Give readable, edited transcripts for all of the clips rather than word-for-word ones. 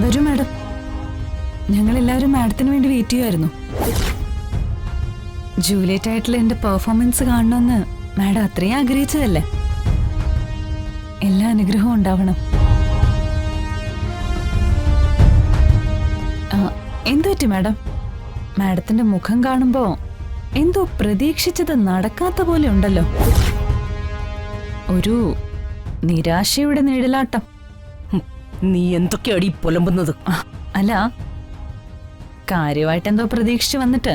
വരൂ മാഡം. ഞങ്ങളെല്ലാവരും മാഡത്തിന് വേണ്ടി വെയിറ്റ് ചെയ്യുമായിരുന്നു. ജൂലിയറ്റ് ആയിട്ടുള്ള എന്റെ പെർഫോമൻസ് കാണണമെന്ന് മാഡം അത്രയും ആഗ്രഹിച്ചതല്ലേ. എല്ലാ അനുഗ്രഹവും ഉണ്ടാവണം. എന്തു പറ്റി മാഡം? മാഡത്തിന്റെ മുഖം കാണുമ്പോ എന്തോ പ്രതീക്ഷിച്ചത് നടക്കാത്ത പോലെ ഉണ്ടല്ലോ. ഒരു നിരാശയുടെ നിഴലാട്ടം. നീ എന്തൊക്കെയാടി പുലമ്പുന്നത്? അല്ല, കാര്യമായിട്ട് എന്തോ പ്രതീക്ഷിച്ചു വന്നിട്ട്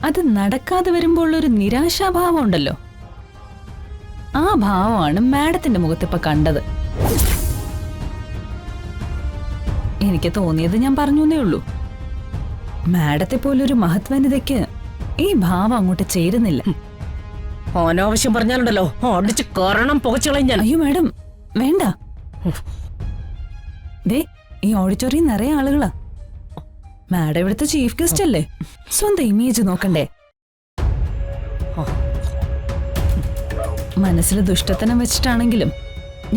അത് നടക്കാതെ വരുമ്പോൾ ഒരു നിരാശാഭാവം ഉണ്ടല്ലോ. ആ ഭാവമാണ് മാഡത്തിന്റെ മുഖത്തിപ്പോ കണ്ടത്. എനിക്ക് തോന്നിയത് ഞാൻ പറഞ്ഞേ ഉള്ളൂ. മാഡത്തെ പോലൊരു മഹത്വനിതയ്ക്ക് ഈ ഭാവം അങ്ങോട്ട് ചേരുന്നില്ല. അനാവശ്യം പറഞ്ഞാലുണ്ടല്ലോ അടിച്ച് കാരണം പുകച്ചളഞ്ഞാൽ. അയ്യോ മാഡം, വേണ്ട. ദേ, ഈ ഓഡിറ്റോറിയം നിറയെ ആളുകളാ. മാഡം ഇവിടുത്തെ ചീഫ് ഗസ്റ്റ് അല്ലേ, സ്വന്തം ഇമേജ് നോക്കണ്ടേ? മനസ്സിൽ ദുഷ്ടത്തനം വെച്ചിട്ടാണെങ്കിലും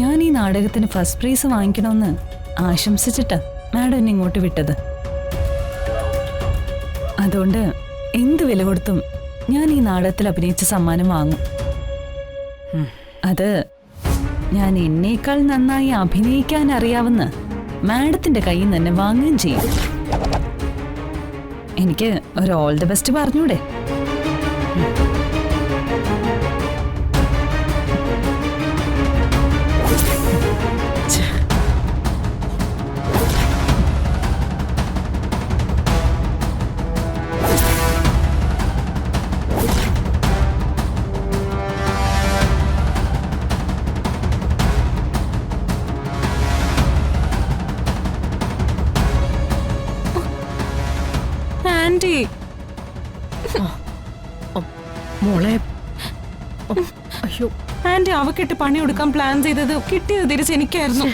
ഞാൻ ഈ നാടകത്തിന് ഫസ്റ്റ് പ്രൈസ് വാങ്ങിക്കണമെന്ന് ആശംസിച്ചിട്ടാ മാഡം എന്നെ ഇങ്ങോട്ട് വിട്ടത്. അതുകൊണ്ട് എന്ത് വില കൊടുത്തും ഞാൻ ഈ നാടകത്തിൽ അഭിനയിച്ച സമ്മാനം വാങ്ങും. അത് ഞാൻ എന്നേക്കാൾ നന്നായി അഭിനയിക്കാൻ അറിയാവുന്ന മാഡത്തിന്റെ കയ്യിൽ നിന്ന് തന്നെ വാങ്ങുകയും ചെയ്യും. എനിക്ക് ഒരു ഓൾ ദി ബെസ്റ്റ് പറഞ്ഞൂടെ? ആന്റി, മോളെ, അയ്യോ ആന്റി അവക്കിട്ട് പണി കൊടുക്കാൻ പ്ലാൻ ചെയ്തത് കിട്ടിയത് തിരിച്ച് എനിക്കായിരുന്നു.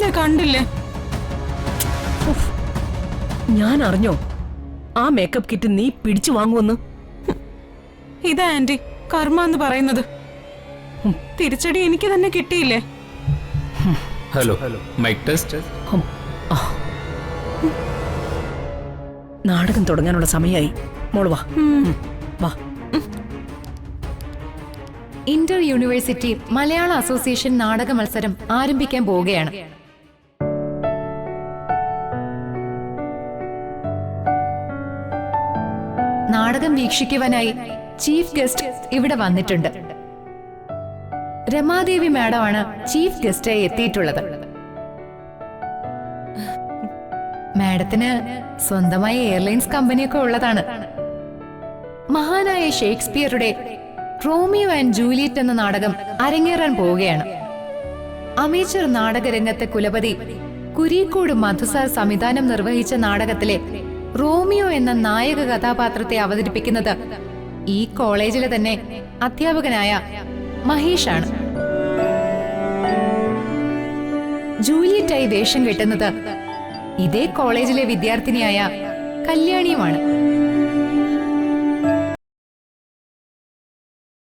ഞാൻ കണ്ടില്ലേ? ഞാൻ അറിഞ്ഞോ ആ മേക്കപ്പ് കിറ്റ് നീ പിടിച്ചു വാങ്ങുമെന്ന്? ഇതാ ആന്റി കർമ്മ എന്ന് പറയുന്നത്. തിരിച്ചടി എനിക്ക് തന്നെ കിട്ടിയില്ലേ? Hello, mic test. നാടകം തുടങ്ങാനുള്ള സമയമായി. മോള് വാ വാ. ഇന്റർ യൂണിവേഴ്സിറ്റി മലയാള അസോസിയേഷൻ നാടക മത്സരം ആരംഭിക്കാൻ പോവുകയാണ്. നാടകം വീക്ഷിക്കുവാനായി ചീഫ് ഗസ്റ്റ് ഇവിടെ വന്നിട്ടുണ്ട്. രമാദേവി മാഡമാണ് ചീഫ് ഗസ്റ്റായി എത്തിയിട്ടുള്ളത്. മാഡത്തിന് സ്വന്തമായ എയർലൈൻസ് കമ്പനിയൊക്കെ ഉള്ളതാണ്. മഹാനായ ഷേക്സ്പിയറുടെ റോമിയോ ആൻഡ് ജൂലിയറ്റ് എന്ന നാടകം അരങ്ങേറാൻ പോവുകയാണ്. അമേച്ചർ നാടകരംഗത്തെ കുലപതി കുരീക്കോട് മധുസാർ സംവിധാനം നിർവഹിച്ച നാടകത്തിലെ റോമിയോ എന്ന നായക കഥാപാത്രത്തെ അവതരിപ്പിക്കുന്നത് ഈ കോളേജിലെ തന്നെ അധ്യാപകനായ മഹേഷാണ്. ജൂലിയറ്റായി വേഷം കെട്ടുന്നത് ഇതേ കോളേജിലെ വിദ്യാർത്ഥിനിയായ കല്യാണിയുമാണ്.